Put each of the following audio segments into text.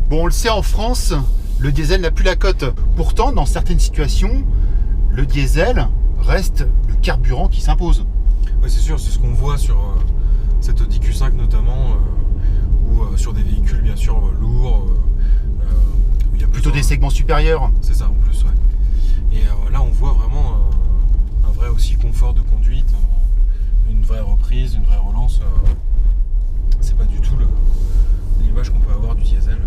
Bon, on le sait, en France, le diesel n'a plus la cote. Pourtant, dans certaines situations, le diesel reste le carburant qui s'impose. Oui, c'est sûr, c'est ce qu'on voit sur cette Audi Q5 notamment, ou sur des véhicules bien sûr lourds. Où il y a Plutôt des segments supérieurs. C'est ça, en plus, ouais. Et là, on voit vraiment un vrai aussi confort de conduite, une vraie reprise, une vraie relance. C'est pas du tout l'image qu'on peut avoir du diesel.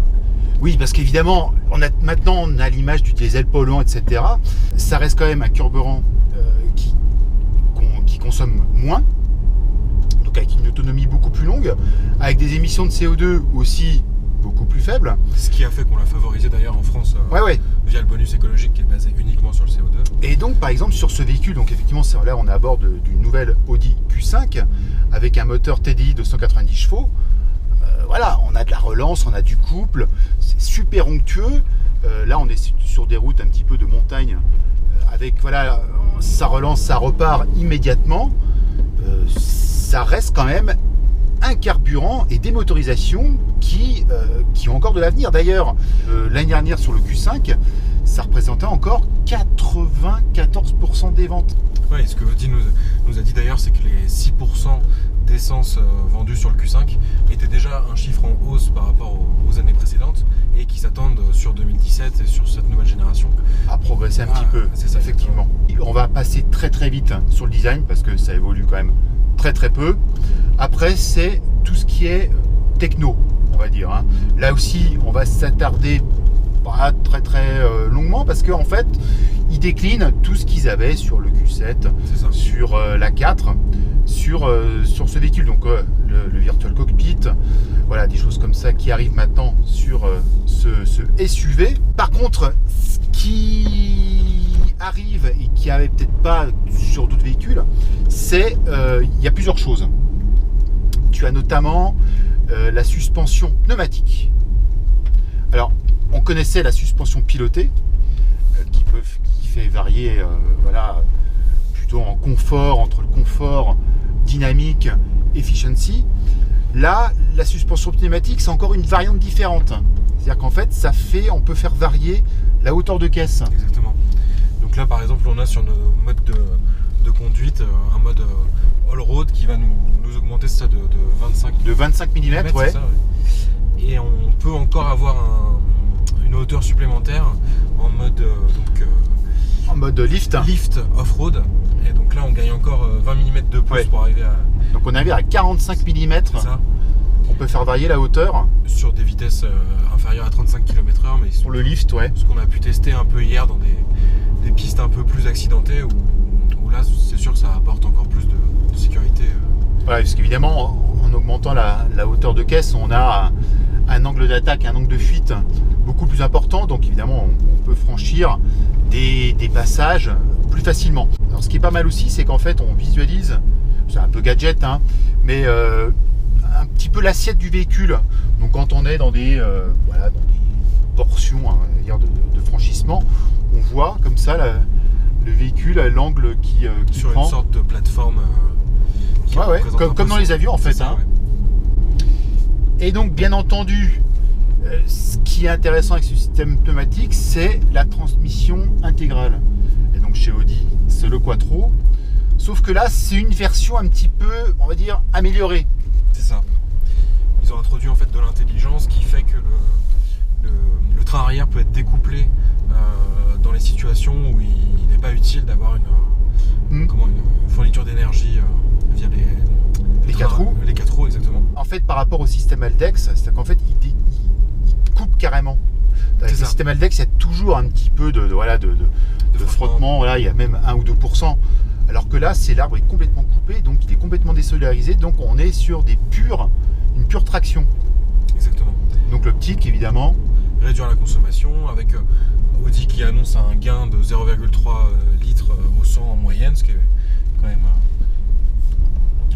Oui, parce qu'évidemment, maintenant on a l'image du diesel polluant, etc. Ça reste quand même un carburant qui consomme moins, donc avec une autonomie beaucoup plus longue, avec des émissions de CO2 aussi beaucoup plus faibles. Ce qui a fait qu'on l'a favorisé d'ailleurs en France via le bonus écologique qui est basé uniquement sur le CO2. Et donc par exemple sur ce véhicule, donc effectivement là on est à bord d'une nouvelle Audi Q5 avec un moteur TDI de 190 chevaux. Voilà, on a de la relance, on a du couple, c'est super onctueux. Là on est sur des routes un petit peu de montagne avec voilà, ça relance, ça repart immédiatement. Ça reste quand même un carburant et des motorisations qui ont encore de l'avenir. D'ailleurs, l'année dernière sur le Q5, ça représentait encore 94% des ventes. Oui, ce que Audi nous a dit d'ailleurs, c'est que les 6% d'essence vendue sur le Q5 était déjà un chiffre en hausse par rapport aux années précédentes et qui s'attendent sur 2017 et sur cette nouvelle génération à progresser un petit peu. C'est ça, effectivement. On va passer très très vite sur le design parce que ça évolue quand même très très peu. Après, c'est tout ce qui est techno, on va dire. Là aussi, on va s'attarder pas très très longuement parce qu'en fait, ils déclinent tout ce qu'ils avaient sur le Q7, sur la 4, sur ce véhicule. Donc le Virtual Cockpit, voilà, des choses comme ça qui arrivent maintenant sur ce SUV. Par contre, ce qui arrive et qui n'avait peut-être pas sur d'autres véhicules, c'est il y a plusieurs choses. Tu as notamment la suspension pneumatique. Alors, on connaissait la suspension pilotée qui fait varier voilà, plutôt en confort, entre le confort, dynamique, efficiency. Là, la suspension pneumatique, c'est encore une variante différente. C'est-à-dire qu'en fait, on peut faire varier la hauteur de caisse. Exactement. Donc là, par exemple, on a sur nos modes de conduite un mode all-road qui va nous augmenter ça de 25 mm. Ouais. Ça, ouais. Et on peut encore avoir une hauteur supplémentaire en mode lift off-road. Et donc là, on gagne encore 20 mm de plus pour arriver à... Donc on arrive à 45 mm. C'est ça. On peut faire varier la hauteur. Sur des vitesses inférieures à 35 km/h. Mais pour le lift, ouais. Ce qu'on a pu tester un peu hier dans des pistes un peu plus accidentées où là, c'est sûr que ça apporte encore plus de sécurité. Voilà, parce qu'évidemment, en augmentant la hauteur de caisse, on a un angle d'attaque, un angle de fuite beaucoup plus important. Donc évidemment, on peut franchir des passages plus facilement. Alors ce qui est pas mal aussi, c'est qu'en fait, on visualise, c'est un peu gadget, mais un petit peu l'assiette du véhicule. Donc quand on est dans des portions de franchissement, on voit comme ça le véhicule à l'angle qui sur prend. Une sorte de plateforme comme dans les avions en fait. Ça, Et donc bien entendu, ce qui est intéressant avec ce système pneumatique, c'est la transmission intégrale. Et donc chez Audi, c'est le Quattro. Sauf que là, c'est une version un petit peu, on va dire, améliorée. C'est ça. Ils ont introduit en fait de l'intelligence qui fait que le train arrière peut être découplé dans les situations où il n'est pas utile d'avoir une fourniture d'énergie via les 4 roues. Les 4 roues, exactement. En fait, par rapport au système Haldex, c'est qu'en fait, il coupe carrément. Avec le système Haldex, il y a toujours un petit peu de frottement. Voilà, il y a même 1 ou 2%. Alors que là, l'arbre est complètement coupé, donc il est complètement désolarisé. Donc on est sur une pure traction. Exactement. Donc l'optique, évidemment. Réduire la consommation avec Audi qui annonce un gain de 0,3 litres au 100 en moyenne, ce qui est quand même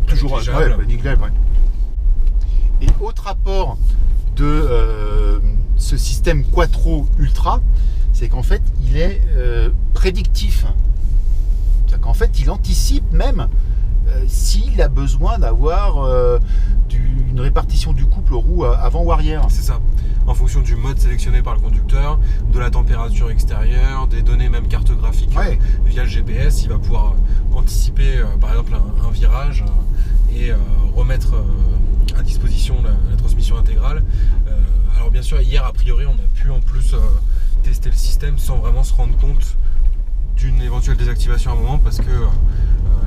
toujours négligeable. Ouais. Et autre apport de ce système Quattro Ultra, c'est qu'en fait il est prédictif. C'est-à-dire qu'en fait il anticipe même s'il a besoin d'avoir une répartition du couple roue avant ou arrière. C'est ça. En fonction du mode sélectionné par le conducteur, de la température extérieure, des données même cartographiques via le GPS, il va pouvoir anticiper par exemple un virage et remettre à disposition la transmission intégrale. Alors bien sûr, hier a priori, on a pu en plus tester le système sans vraiment se rendre compte d'une éventuelle désactivation à un moment parce que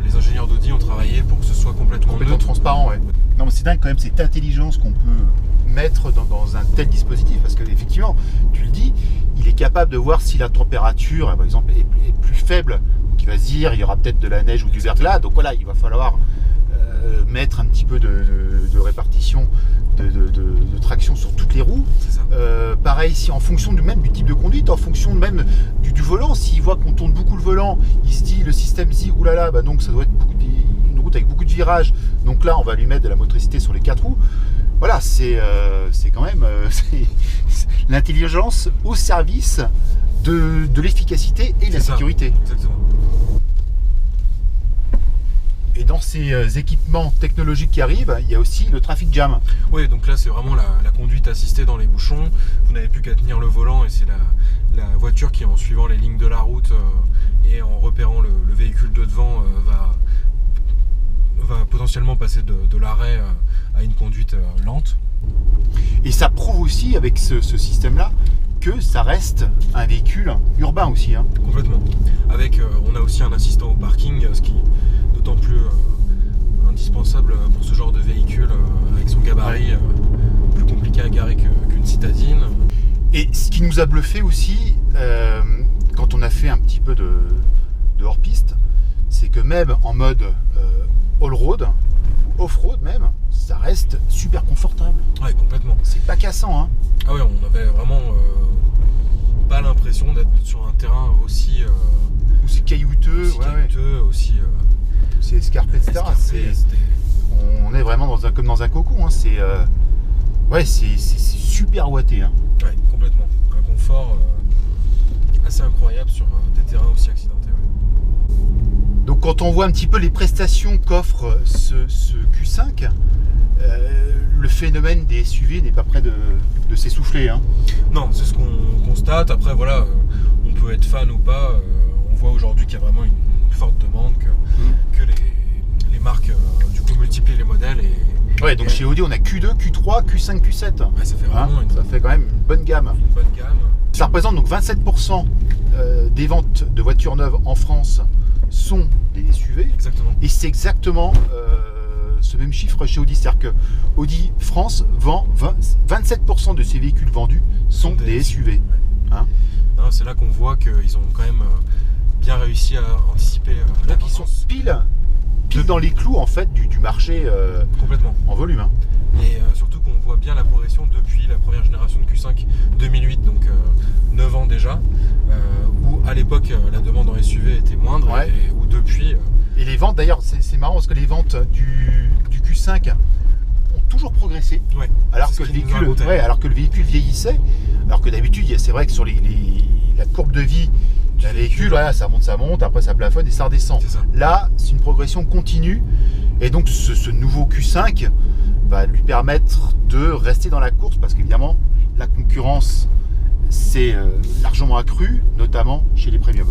les ingénieurs d'Audi ont travaillé pour que ce soit complètement neutre. Transparent. Ouais. Non, mais c'est dingue quand même cette intelligence qu'on peut mettre dans un tel dispositif parce que effectivement, tu le dis, il est capable de voir si la température, par exemple, est plus faible. Donc il va se dire, il y aura peut-être de la neige ou du verglas. Donc voilà, il va falloir mettre un petit peu de répartition de traction sur toutes les roues. Pareil ici, en fonction du type de conduite, en fonction même du volant, s'il voit qu'on tourne beaucoup le volant, il se dit, le système se dit, oulala, bah donc ça doit être une route avec beaucoup de virages, donc là on va lui mettre de la motricité sur les 4 roues. Voilà, c'est quand même c'est l'intelligence au service de l'efficacité et de la sécurité. Exactement. Et dans ces équipements technologiques qui arrivent, il y a aussi le traffic jam. Oui, donc là c'est vraiment la conduite assistée dans les bouchons. Vous n'avez plus qu'à tenir le volant et c'est la voiture qui, en suivant les lignes de la route et en repérant le véhicule de devant, va potentiellement passer de l'arrêt à une conduite lente. Et ça prouve aussi avec ce système-là que ça reste un véhicule urbain aussi. Hein. Complètement. Avec, on a aussi un assistant au parking, ce qui est d'autant plus indispensable pour ce genre de véhicule avec son gabarit plus compliqué à garer qu'une citadine. Et ce qui nous a bluffé aussi, quand on a fait un petit peu de hors-piste, c'est que même en mode all-road, off-road même, ça reste super confortable. Ouais, complètement. C'est pas cassant, hein. Ah ouais, on avait vraiment pas l'impression d'être sur un terrain aussi caillouteux, aussi escarpé, etc. On est vraiment comme dans un cocon, hein. C'est super ouaté, hein. Ouais, complètement. Un confort assez incroyable sur des terrains aussi accidentés. Ouais. Donc quand on voit un petit peu les prestations qu'offre ce Q5, le phénomène des SUV n'est pas près de s'essouffler. Hein. Non, c'est ce qu'on constate. Après, voilà, on peut être fan ou pas. On voit aujourd'hui qu'il y a vraiment une forte demande, que les marques du coup multiplient les modèles. Donc chez Audi, on a Q2, Q3, Q5, Q7. Ouais, ça fait vraiment ça fait quand même une bonne gamme. Ça représente donc 27% des ventes de voitures neuves en France sont des SUV. Exactement. Et c'est exactement ce même chiffre chez Audi. C'est-à-dire que Audi France vend 27% de ses véhicules vendus sont des SUV. Ouais. Hein, c'est là qu'on voit qu'ils ont quand même bien réussi à anticiper la ils sont pile dans les clous en fait du marché complètement en volume. Hein. Et surtout qu'on voit bien la progression depuis la première génération de Q5 2008, donc 9 ans déjà, où à l'époque la demande en SUV était moindre, et où depuis... Et les ventes, d'ailleurs, c'est marrant parce que les ventes du Q5 ont toujours progressé, alors que le véhicule vieillissait, alors que d'habitude, c'est vrai que sur la courbe de vie d'un véhicule, ça monte, après ça plafonne et ça redescend. Là, c'est une progression continue, et donc ce nouveau Q5 va lui permettre de rester dans la course, parce qu'évidemment, la concurrence s'est largement accrue, notamment chez les premium.